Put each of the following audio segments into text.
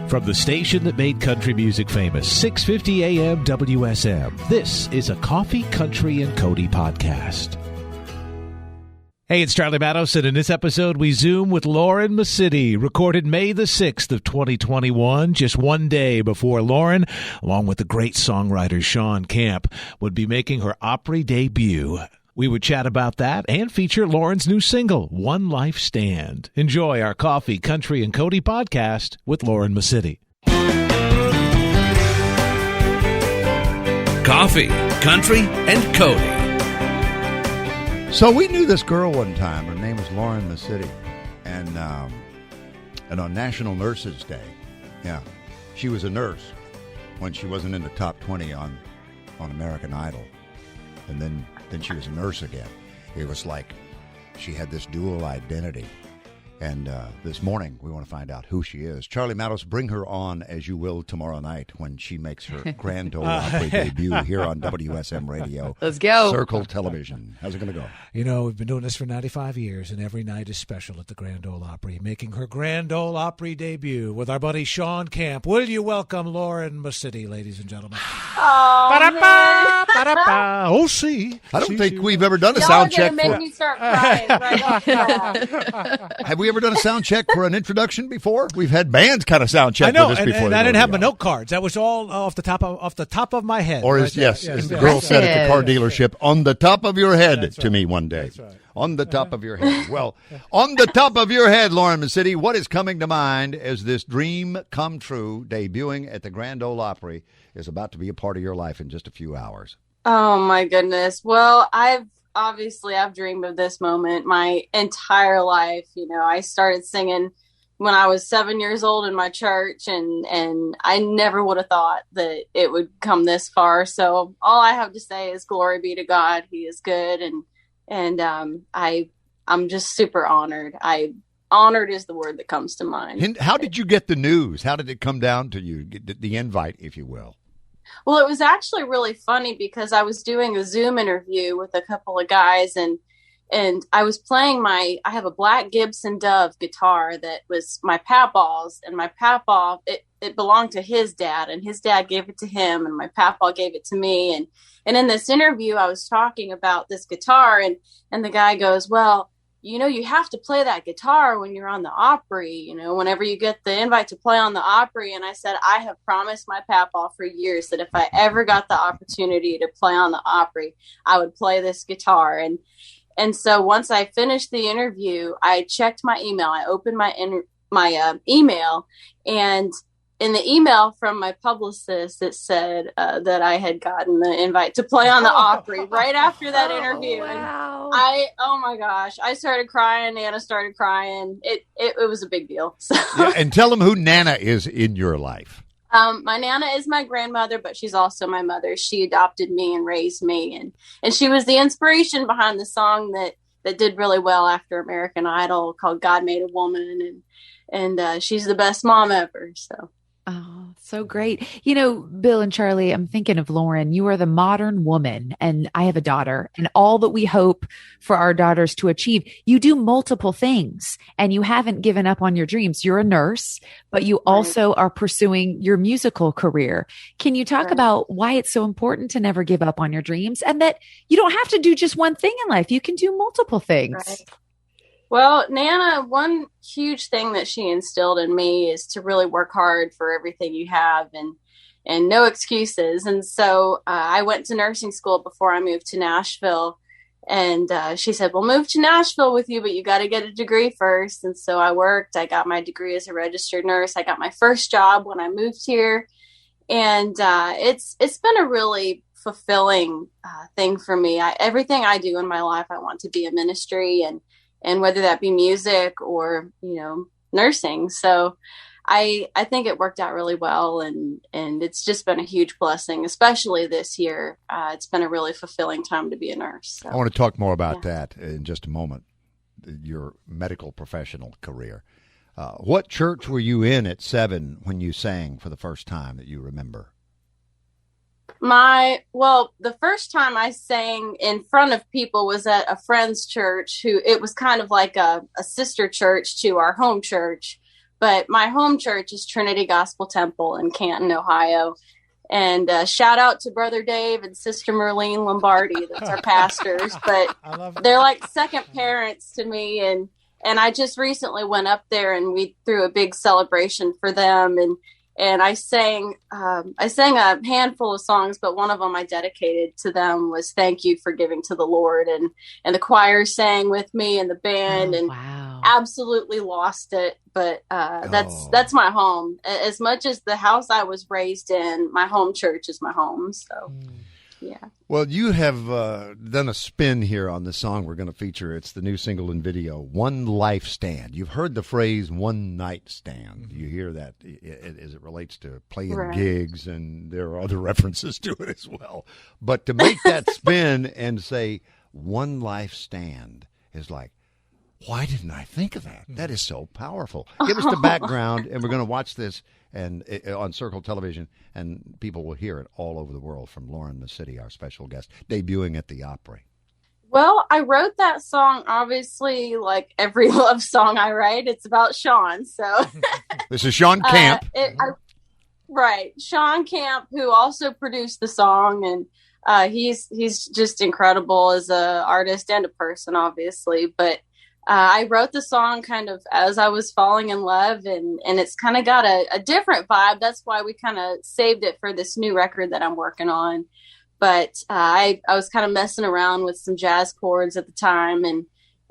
From the station that made country music famous, 650 AM WSM, this is a Coffee, Country, and Cody podcast. Hey, it's Charlie Matos, and in this episode, we Zoom with Lauren Mascitti, recorded May the 6th of 2021, just one day before Lauren, along with the great songwriter Shawn Camp, would be making her Opry debut. We would chat about that and feature Lauren's new single, One Life Stand. Enjoy our Coffee, Country, and Cody podcast with Lauren Mascitti. Coffee, Country, and Cody. So we knew this girl one time. Her name was Lauren Mascitti. And on National Nurses Day, she was a nurse when she wasn't in the top 20 on American Idol. And then she was a nurse again. It was like she had this dual identity. And this morning, we want to find out who she is. Charlie Matos, bring her on, as you will, tomorrow night when she makes her Grand Ole Opry debut here on WSM Radio. Let's go. Circle Television. How's it going to go? You know, we've been doing this for 95 years, and every night is special at the Grand Ole Opry, making her Grand Ole Opry debut with our buddy Shawn Camp. Will you welcome Lauren Mascitti, ladies and gentlemen? Oh, Oh, see. I don't think we've ever done a sound check. Y'all are going to make me start crying right off the bat. Have we ever done a sound check for an introduction before? We've had bands kind of sound check I know, for this before. And I didn't have my note cards. That was all off the top of my head. Or as the girl said at the car dealership, on the top of your head to me one day. That's right. On the top of your head. Well, on the top of your head, Lauren Mascitti, what is coming to mind as this dream come true, debuting at the Grand Ole Opry, is about to be a part of your life in just a few hours? Oh, my goodness. Well, I've dreamed of this moment my entire life. You know, I started singing when I was 7 years old in my church, and I never would have thought that it would come this far. So all I have to say is glory be to God. He is good. And I'm just super honored. Honored is the word that comes to mind. And how did you get the news? How did it come down to you, the invite, if you will? Well, it was actually really funny because I was doing a Zoom interview with a couple of guys, and I was playing I have a black Gibson Dove guitar that was my papaw's, and my papaw, it belonged to his dad, and his dad gave it to him, and my papaw gave it to me. And in this interview, I was talking about this guitar, and the guy goes, well, you know, you have to play that guitar when you're on the Opry, you know, whenever you get the invite to play on the Opry. And I said, I have promised my papaw for years that if I ever got the opportunity to play on the Opry, I would play this guitar. And so once I finished the interview, I checked my email. I opened my email, and in the email from my publicist, it said that I had gotten the invite to play on the Opry right after that interview. Wow. And oh my gosh, I started crying. Nana started crying. It was a big deal. So. Yeah, and tell them who Nana is in your life. My Nana is my grandmother, but she's also my mother. She adopted me and raised me. And she was the inspiration behind the song that did really well after American Idol called God Made a Woman. And she's the best mom ever. So. Oh, so great. You know, Bill and Charlie, I'm thinking of Lauren. You are the modern woman, and I have a daughter, and all that we hope for our daughters to achieve. You do multiple things, and you haven't given up on your dreams. You're a nurse, but you also are pursuing your musical career. Can you talk about why it's so important to never give up on your dreams, and that you don't have to do just one thing in life? You can do multiple things. Right. Well, Nana, one huge thing that she instilled in me is to really work hard for everything you have and no excuses. And so I went to nursing school before I moved to Nashville. And she said, we'll move to Nashville with you, but you got to get a degree first. And so I worked. I got my degree as a registered nurse. I got my first job when I moved here. And it's been a really fulfilling thing for me. Everything I do in my life, I want to be a ministry, and whether that be music or, you know, nursing. So I think it worked out really well, and it's just been a huge blessing, especially this year. It's been a really fulfilling time to be a nurse. So. I want to talk more about that in just a moment, your medical professional career. What church were you in at 7 when you sang for the first time that you remember? The first time I sang in front of people was at a friend's church it was kind of like a sister church to our home church. But my home church is Trinity Gospel Temple in Canton, Ohio. And shout out to Brother Dave and Sister Merlene Lombardi. That's our pastors. But they're like second parents to me. And I just recently went up there and we threw a big celebration for them. And I sang a handful of songs, but one of them I dedicated to them was "Thank You for Giving to the Lord," and the choir sang with me and the band, absolutely lost it. But that's my home. As much as the house I was raised in, my home church is my home. So. Yeah. Well, you have done a spin here on the song we're going to feature. It's the new single and video, "One Life Stand." You've heard the phrase "one night stand." You hear that as it relates to playing gigs, and there are other references to it as well. But to make that spin and say "one life stand" is like, why didn't I think of that? That is so powerful. Give us the background, and we're going to watch this and on Circle Television, and people will hear it all over the world from Lauren Mascitti, our special guest, debuting at the Opry. Well, I wrote that song, obviously, like every love song I write. It's about Shawn, so. This is Shawn Camp. Shawn Camp, who also produced the song, and he's just incredible as an artist and a person, obviously, but I wrote the song kind of as I was falling in love, and it's kind of got a different vibe. That's why we kind of saved it for this new record that I'm working on. But I was kind of messing around with some jazz chords at the time,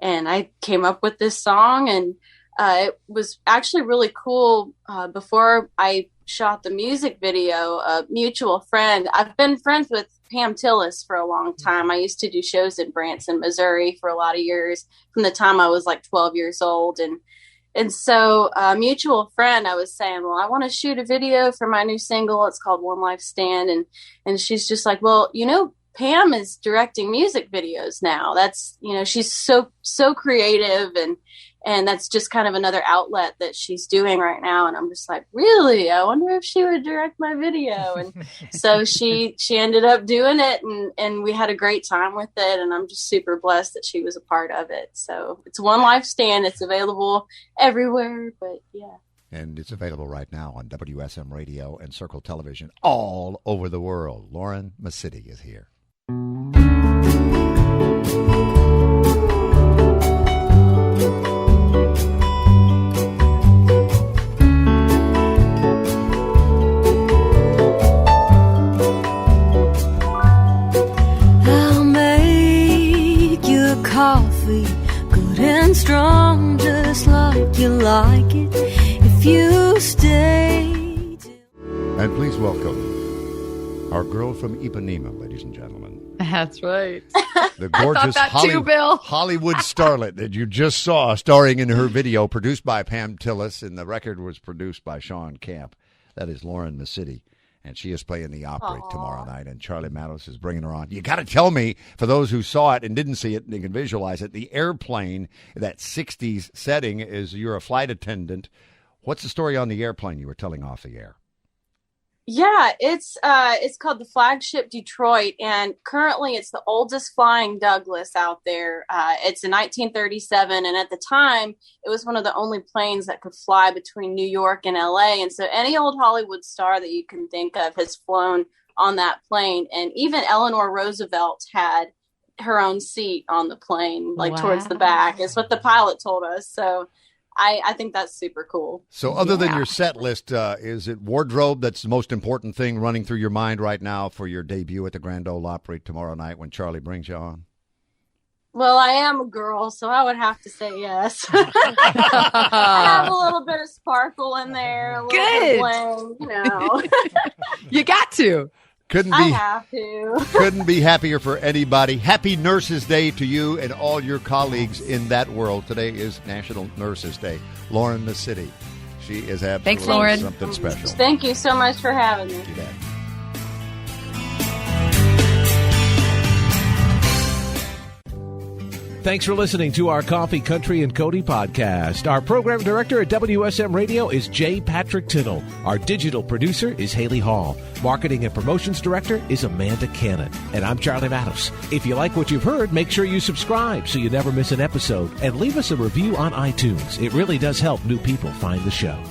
and I came up with this song, and it was actually really cool. Before I shot the music video, a mutual friend, I've been friends with Pam Tillis for a long time. I used to do shows in Branson, Missouri for a lot of years, from the time I was like 12 years old. And so a mutual friend, I was saying, well, I want to shoot a video for my new single. It's called "One Life Stand." And she's just like, well, Pam is directing music videos now. That's, she's so creative, and that's just kind of another outlet that she's doing right now. And I'm just like, really? I wonder if she would direct my video. And so she ended up doing it, and we had a great time with it. And I'm just super blessed that she was a part of it. So it's "One Life Stand." It's available everywhere, but yeah. And it's available right now on WSM Radio and Circle Television all over the world. Lauren Mascitti is here. I'll make you a coffee, good and strong, just like you like it, if you stay. And please welcome our girl from Ipanema, ladies and gentlemen. That's right. The gorgeous Bill. Hollywood starlet that you just saw starring in her video, produced by Pam Tillis, and the record was produced by Shawn Camp. That is Lauren Mascitti, and she is playing the Opry tomorrow night, and Charlie Mattos is bringing her on. You got to tell me, for those who saw it and didn't see it, they can visualize it, the airplane, that 60s setting, is you're a flight attendant. What's the story on the airplane you were telling off the air? Yeah, it's called the Flagship Detroit, and currently it's the oldest flying Douglas out there. It's in 1937, and at the time, it was one of the only planes that could fly between New York and LA, and so any old Hollywood star that you can think of has flown on that plane, and even Eleanor Roosevelt had her own seat on the plane, towards the back. It's what the pilot told us, so I think that's super cool. So other than your set list, is it wardrobe that's the most important thing running through your mind right now for your debut at the Grand Ole Opry tomorrow night when Charlie brings you on? Well, I am a girl, so I would have to say yes. I have a little bit of sparkle in there, a little bit of bling, You got to. I have to. Couldn't be happier for anybody. Happy Nurses Day to you and all your colleagues in that world. Today is National Nurses Day. Lauren Mascitti. She is absolutely Thanks, Lauren. Something special. Thank you so much for having me. You bet. Thanks for listening to our Coffee, Country, and Cody podcast. Our program director at WSM Radio is J. Patrick Tittle. Our digital producer is Haley Hall. Marketing and promotions director is Amanda Cannon. And I'm Charlie Matos. If you like what you've heard, make sure you subscribe so you never miss an episode. And leave us a review on iTunes. It really does help new people find the show.